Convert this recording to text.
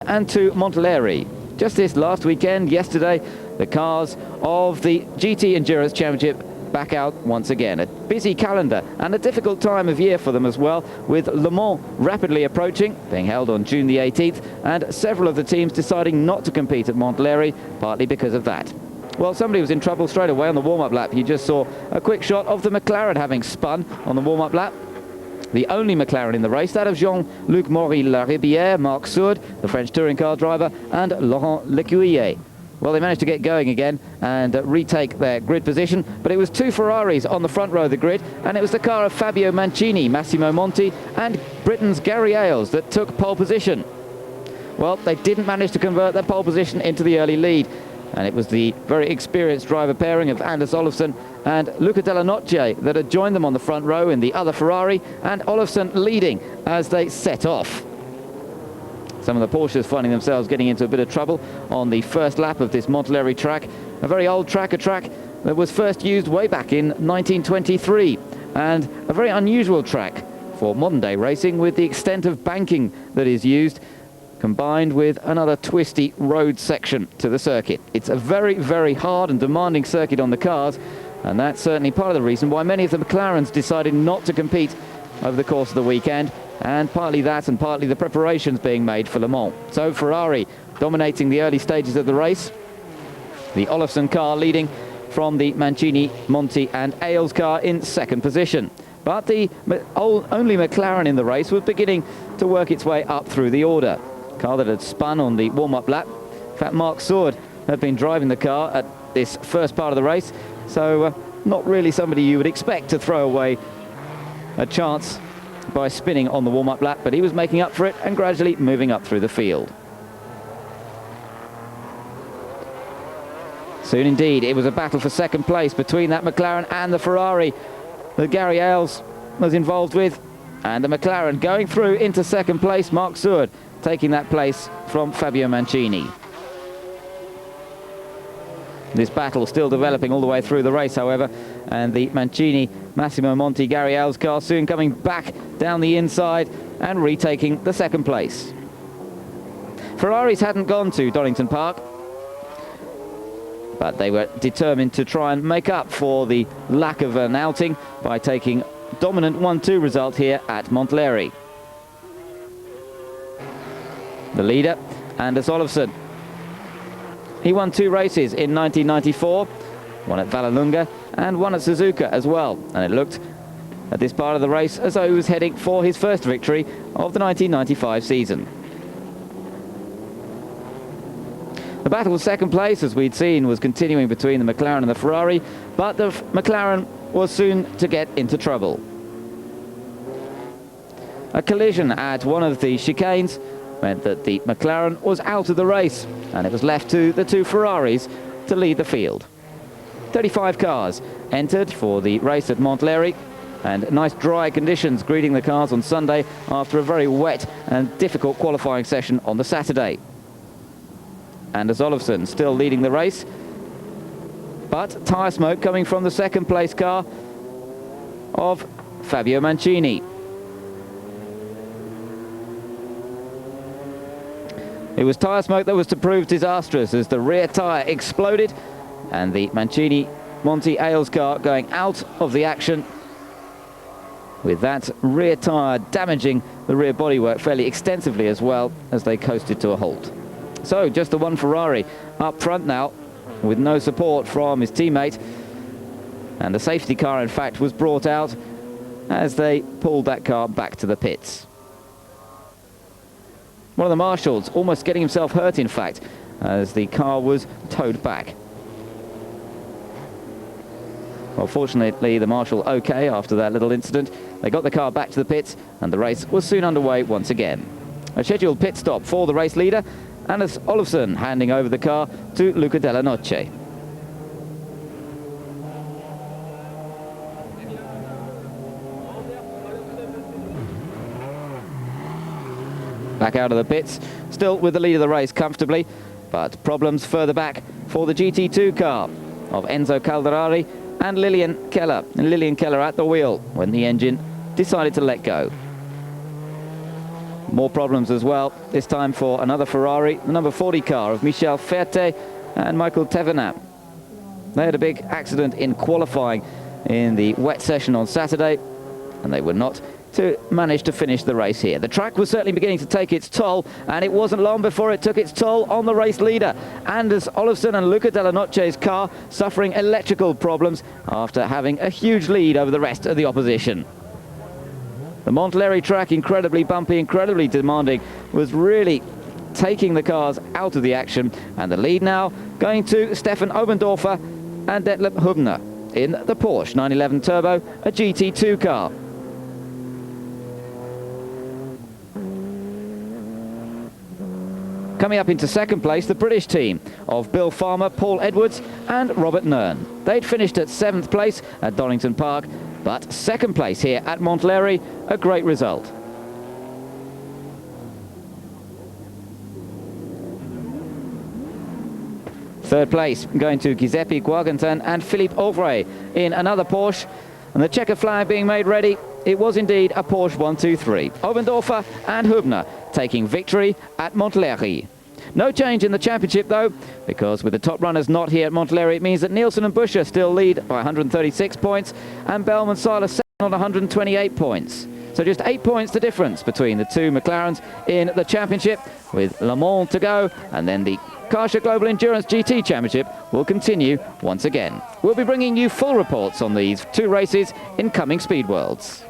and to Monthelry. Just this last weekend, yesterday, the cars of the GT Endurance Championship back out once again. A busy calendar and a difficult time of year for them as well, with Le Mans rapidly approaching, being held on June the 18th, and several of the teams deciding not to compete at Monthelry, partly because of that. Well, somebody was in trouble straight away on the warm-up lap. You just saw a quick shot of the McLaren having spun on the warm-up lap. The only McLaren in the race, that of Jean-Luc Maury-Laribière, Marc Sourde, the French touring car driver, and Laurent Lecuyer. Well, they managed to get going again and retake their grid position, but it was two Ferraris on the front row of the grid, and it was the car of Fabio Mancini, Massimo Monti, and Britain's Gary Ailes that took pole position. Well, they didn't manage to convert their pole position into the early lead, and it was the very experienced driver pairing of Anders Olofsson and Luca Della Noce that had joined them on the front row in the other Ferrari, and Olofsson leading as they set off. Some of the Porsches finding themselves getting into a bit of trouble on the first lap of this Monthelry track, a very old track, a track that was first used way back in 1923, and a very unusual track for modern day racing, with the extent of banking that is used combined with another twisty road section to the circuit. It's a very, very hard and demanding circuit on the cars, and that's certainly part of the reason why many of the McLarens decided not to compete over the course of the weekend, and partly that and partly the preparations being made for Le Mans. So Ferrari dominating the early stages of the race, the Olofsson car leading from the Mancini, Monti and Ailes car in second position. But the only McLaren in the race was beginning to work its way up through the order. Car that had spun on the warm-up lap. In fact, Marc Sourde had been driving the car at this first part of the race, so not really somebody you would expect to throw away a chance by spinning on the warm-up lap, but he was making up for it and gradually moving up through the field. Soon indeed, it was a battle for second place between that McLaren and the Ferrari that Gary Ailes was involved with, and the McLaren going through into second place, Marc Sourde taking that place from Fabio Mancini. This battle still developing all the way through the race, however, and the Mancini, Massimo Monti, Gary Ailes car soon coming back down the inside and retaking the second place. Ferraris hadn't gone to Donington Park, but they were determined to try and make up for the lack of an outing by taking dominant 1-2 result here at Monthelry. The leader, Anders Olofsson. He won 2 races in 1994, one at Vallelunga and one at Suzuka as well. And it looked at this part of the race as though he was heading for his first victory of the 1995 season. The battle for second place, as we'd seen, was continuing between the McLaren and the Ferrari, but the McLaren was soon to get into trouble. A collision at one of the chicanes meant that the McLaren was out of the race, and it was left to the 2 Ferraris to lead the field. 35 cars entered for the race at Monthelry, and nice dry conditions greeting the cars on Sunday after a very wet and difficult qualifying session on the Saturday. Anders Olofsson still leading the race, but tyre smoke coming from the second place car of Fabio Mancini. It was tyre smoke that was to prove disastrous as the rear tyre exploded, and the Mancini Monti Ailes car going out of the action, with that rear tyre damaging the rear bodywork fairly extensively as well as they coasted to a halt. So just the one Ferrari up front now, with no support from his teammate, and the safety car in fact was brought out as they pulled that car back to the pits. One of the marshals almost getting himself hurt, in fact, as the car was towed back. Well, fortunately, the marshal okay after that little incident. They got the car back to the pits, and the race was soon underway once again. A scheduled pit stop for the race leader, Anders Olofsson handing over the car to Luca Della Noce. Back out of the pits, still with the lead of the race comfortably, but problems further back for the GT2 car of Enzo Calderari and Lilian Keller. And Lilian Keller at the wheel when the engine decided to let go. More problems as well, this time for another Ferrari, the number 40 car of Michel Ferte and Michael Tevenap. They had a big accident in qualifying in the wet session on Saturday, and they were not to manage to finish the race here. The track was certainly beginning to take its toll, and it wasn't long before it took its toll on the race leader. Anders Olofsson and Luca Della Noce's car suffering electrical problems after having a huge lead over the rest of the opposition. The Monthelry track, incredibly bumpy, incredibly demanding, was really taking the cars out of the action, and the lead now going to Stefan Obendorfer and Detlef Hübner in the Porsche 911 Turbo, a GT2 car. Coming up into second place, the British team of Bill Farmer, Paul Edwards and Robert Nern. They'd finished at 7th place at Donington Park, but second place here at Monthelry, a great result. Third place going to Giuseppe Guagantan and Philippe Auvray in another Porsche, and the checker flag being made ready. It was indeed a Porsche 123. Obendorfer and Hübner taking victory at Monthelry. No change in the championship though, because with the top runners not here at Monthelry, it means that Nielsen and Buescher still lead by 136 points and Bellman Siler second on 128 points. So just 8 points the difference between the two McLarens in the championship, with Le Mans to go, and then the Karsha Global Endurance GT Championship will continue once again. We'll be bringing you full reports on these two races in coming Speed Worlds.